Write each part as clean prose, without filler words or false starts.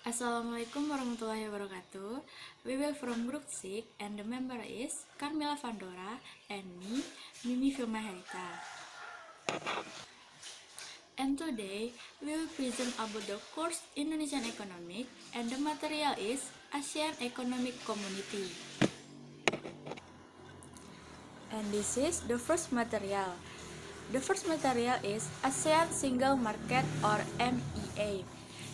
Assalamualaikum warahmatullahi wabarakatuh. We will from Group 6 and the member is Karmila Fandora and me, Filma Herita. And today we will present about the course Indonesian Economic and the material is ASEAN Economic Community. And this is the first material. The first material is ASEAN Single Market or MEA.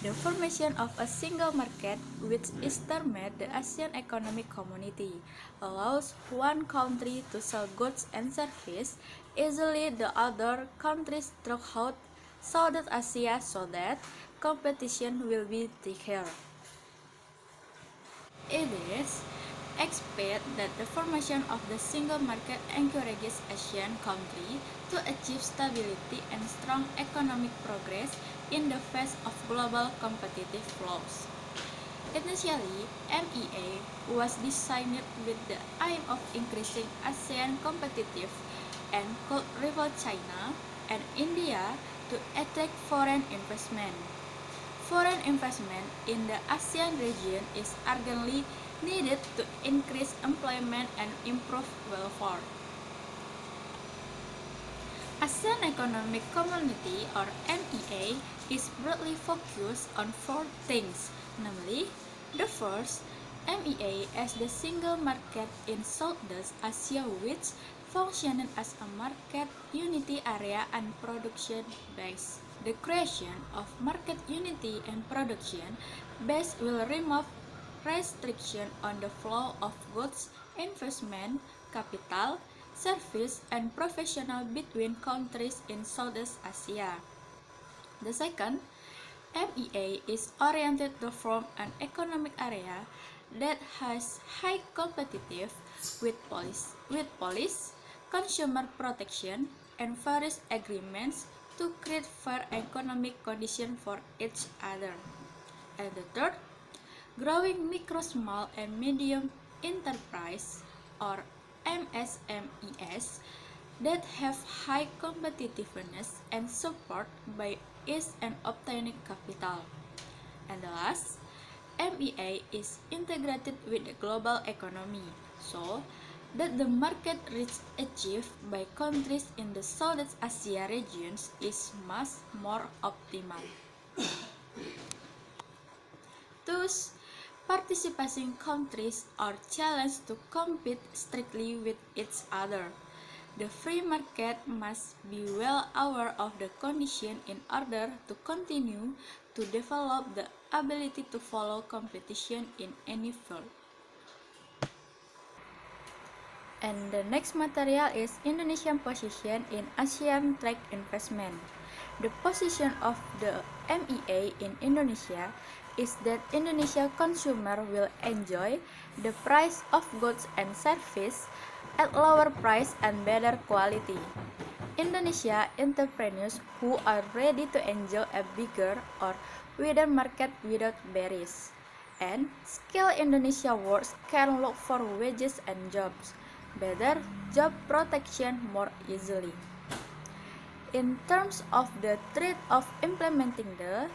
The formation of a single market, which is termed the ASEAN Economic Community, allows one country to sell goods and services easily to other countries throughout Southeast Asia so that competition will be thicker. It is expected that the formation of the single market encourages Asian countries to achieve stability and strong economic progress in the face of global competitive flows. Initially, MEA was designed with the aim of increasing ASEAN competitive and could rival China and India to attract foreign investment. Foreign investment in the ASEAN region is urgently needed to increase employment and improve welfare. ASEAN Economic Community or MEA is broadly focused on four things, namely, the first, MEA as the single market in Southeast Asia which functioning as a market unity area and production base. The creation of market unity and production base will remove restriction on the flow of goods, investment, capital, service, and professional between countries in Southeast Asia. The second, MEA is oriented to form an economic area that has high competitive with police, consumer protection, and various agreements to create fair economic conditions for each other. And the third, growing micro, small, and medium enterprise or MSMEs that have high competitiveness and support by ease and obtaining capital. And the last, MEA is integrated with the global economy, so that the market reach achieved by countries in the Southeast Asia regions is much more optimal. Thus, participating countries are challenged to compete strictly with each other. The free market must be well aware of the condition in order to continue to develop the ability to follow competition in any field. And the next material is Indonesian position in ASEAN trade investment. The position of the MEA in Indonesia is that Indonesia consumer will enjoy the price of goods and service at lower price and better quality. Indonesia entrepreneurs who are ready to enjoy a bigger or wider market without barriers. And skilled Indonesia workers can look for wages and jobs, better job protection more easily. In terms of the threat of implementing the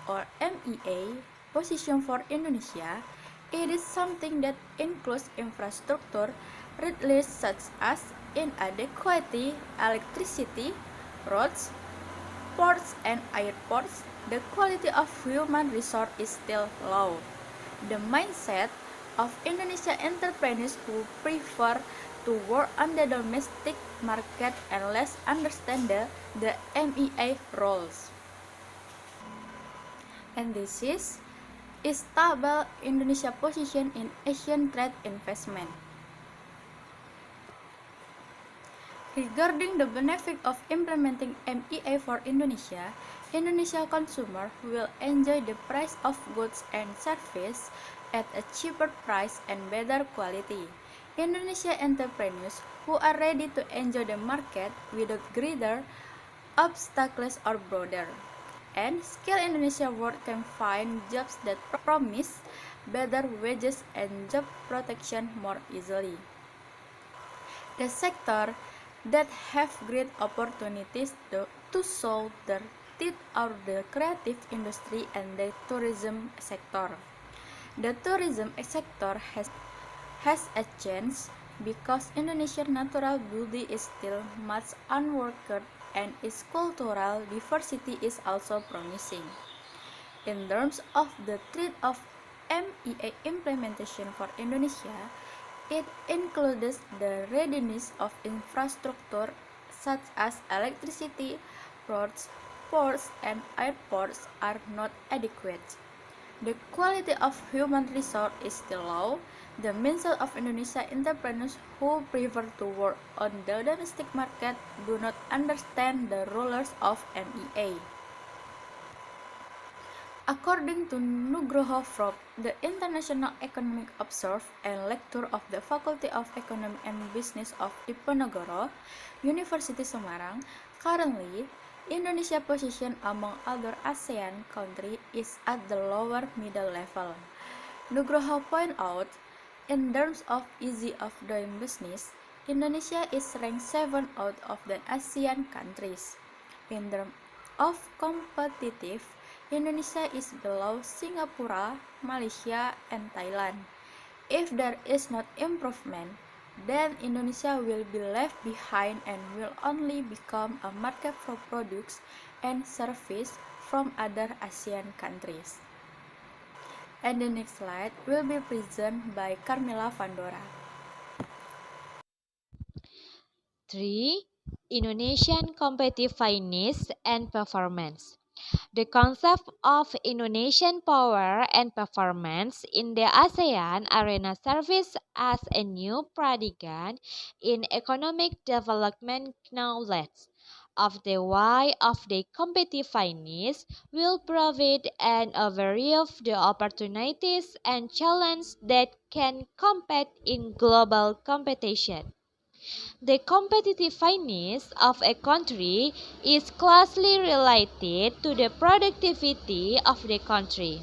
or MEA position for Indonesia, it is something that includes infrastructure risks such as inadequate electricity, roads, ports and airports. The quality of human resource is still low. The mindset of Indonesian entrepreneurs who prefer to work on the domestic market and less understand the MEA roles. And this is stable Indonesia position in Asian trade investment. Regarding the benefit of implementing MEA for Indonesia, Indonesia consumer will enjoy the price of goods and services at a cheaper price and better quality. Indonesia entrepreneurs who are ready to enjoy the market without greater obstacles or border. And skilled Indonesia workers can find jobs that promise better wages and job protection more easily. The sector that have great opportunities to solve their teeth are the creative industry and the tourism sector. The tourism sector has a chance because Indonesia's natural beauty is still much unworked and its cultural diversity is also promising. In terms of the threat of MEA implementation for Indonesia, it includes the readiness of infrastructure such as electricity, roads, ports, and airports are not adequate. The quality of human resource is still low. The mindset of Indonesia entrepreneurs who prefer to work on the domestic market do not understand the rulers of MEA. According to Nugroho from the International Economic Observer and lecturer of the Faculty of Economy and Business of Diponegoro, University Semarang, currently Indonesia's position among other ASEAN countries is at the lower middle level. Nugroho pointed out, in terms of ease of doing business, Indonesia is ranked 7 out of the ASEAN countries. In terms of competitive, Indonesia is below Singapore, Malaysia, and Thailand. If there is not improvement, then Indonesia will be left behind and will only become a market for products and services from other ASEAN countries. And the next slide will be presented by Karmila Fandora. 3. Indonesian competitiveness and performance. The concept of Indonesian power and performance in the ASEAN arena serves as a new paradigm in economic development knowledge of the why of the competitiveness will provide an overview of the opportunities and challenges that can compete in global competition. The competitiveness of a country is closely related to the productivity of the country.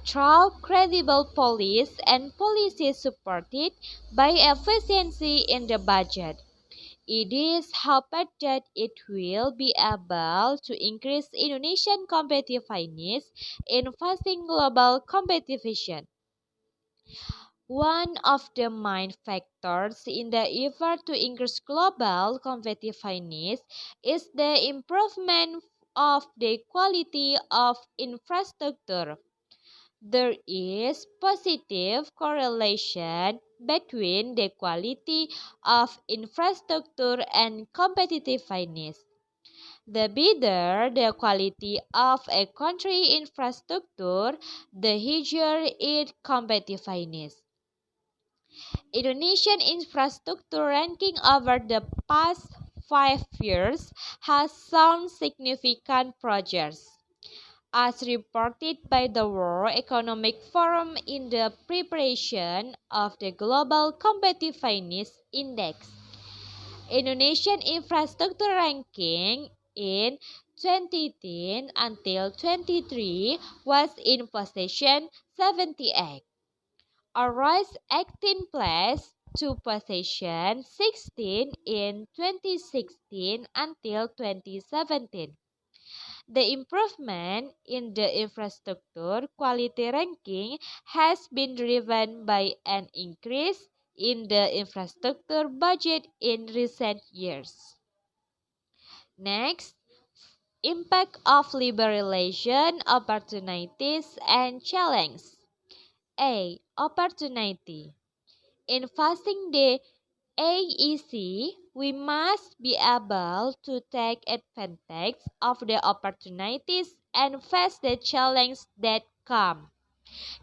Through credible policies and policies supported by efficiency in the budget, it is hoped that it will be able to increase Indonesian competitiveness in facing global competition. One of the main factors in the effort to increase global competitiveness is the improvement of the quality of infrastructure. There is positive correlation between the quality of infrastructure and competitiveness. The better the quality of a country infrastructure, the higher its competitiveness. Indonesian infrastructure ranking over the past 5 years has shown significant progress, as reported by the World Economic Forum in the preparation of the Global Competitiveness Index. Indonesian infrastructure ranking in 2010 until 23 was in position 78. A rise 18 place to position 16 in 2016 until 2017. The improvement in the infrastructure quality ranking has been driven by an increase in the infrastructure budget in recent years. Next, impact of liberalization, opportunities, and challenges. A. Opportunity. In facing the AEC, we must be able to take advantage of the opportunities and face the challenges that come.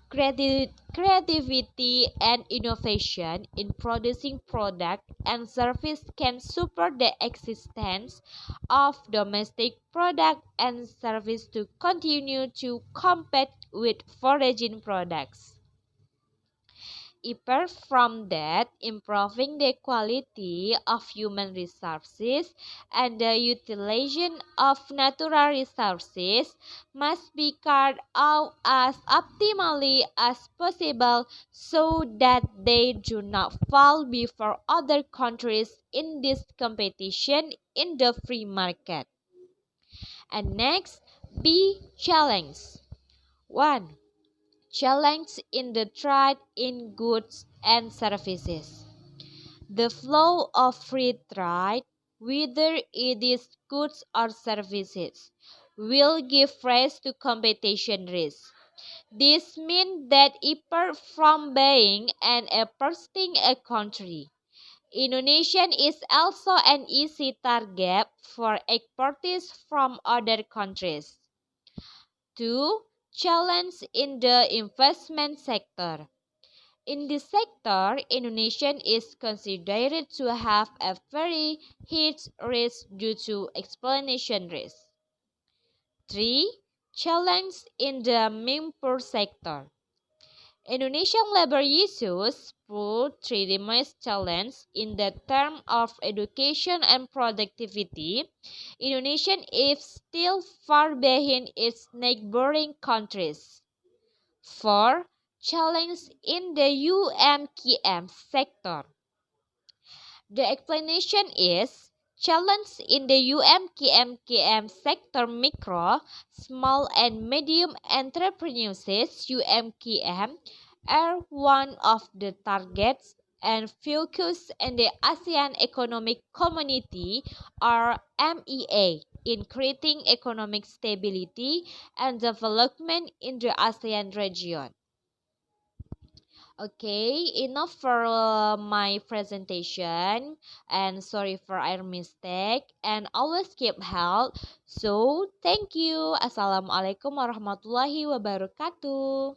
Creativity and innovation in producing product and service can support the existence of domestic product and service to continue to compete with foreign products. Apart from that, improving the quality of human resources and the utilization of natural resources must be carried out as optimally as possible so that they do not fall before other countries in this competition in the free market. And next, B. Challenge 1. Challenge in the trade in goods and services. The flow of free trade, whether it is goods or services, will give rise to competition risks. This means that apart from being and pursuing a country, Indonesia is also an easy target for exporters from other countries. 2. Challenge in the investment sector. In this sector, Indonesia is considered to have a very high risk due to explanation risk. 3. Challenge in the manpower sector. Indonesian labor issues put three dimensional challenges in the term of education and productivity. Indonesia is still far behind its neighboring countries. 4. Challenge in the UMKM sector. The explanation is challenge in the UMKM sector micro, small and medium enterprises UMKM are one of the targets and focus in the ASEAN Economic Community or MEA in creating economic stability and development in the ASEAN region. Okay, enough for my presentation, and sorry for our mistake, and always keep health. So, thank you. Assalamualaikum warahmatullahi wabarakatuh.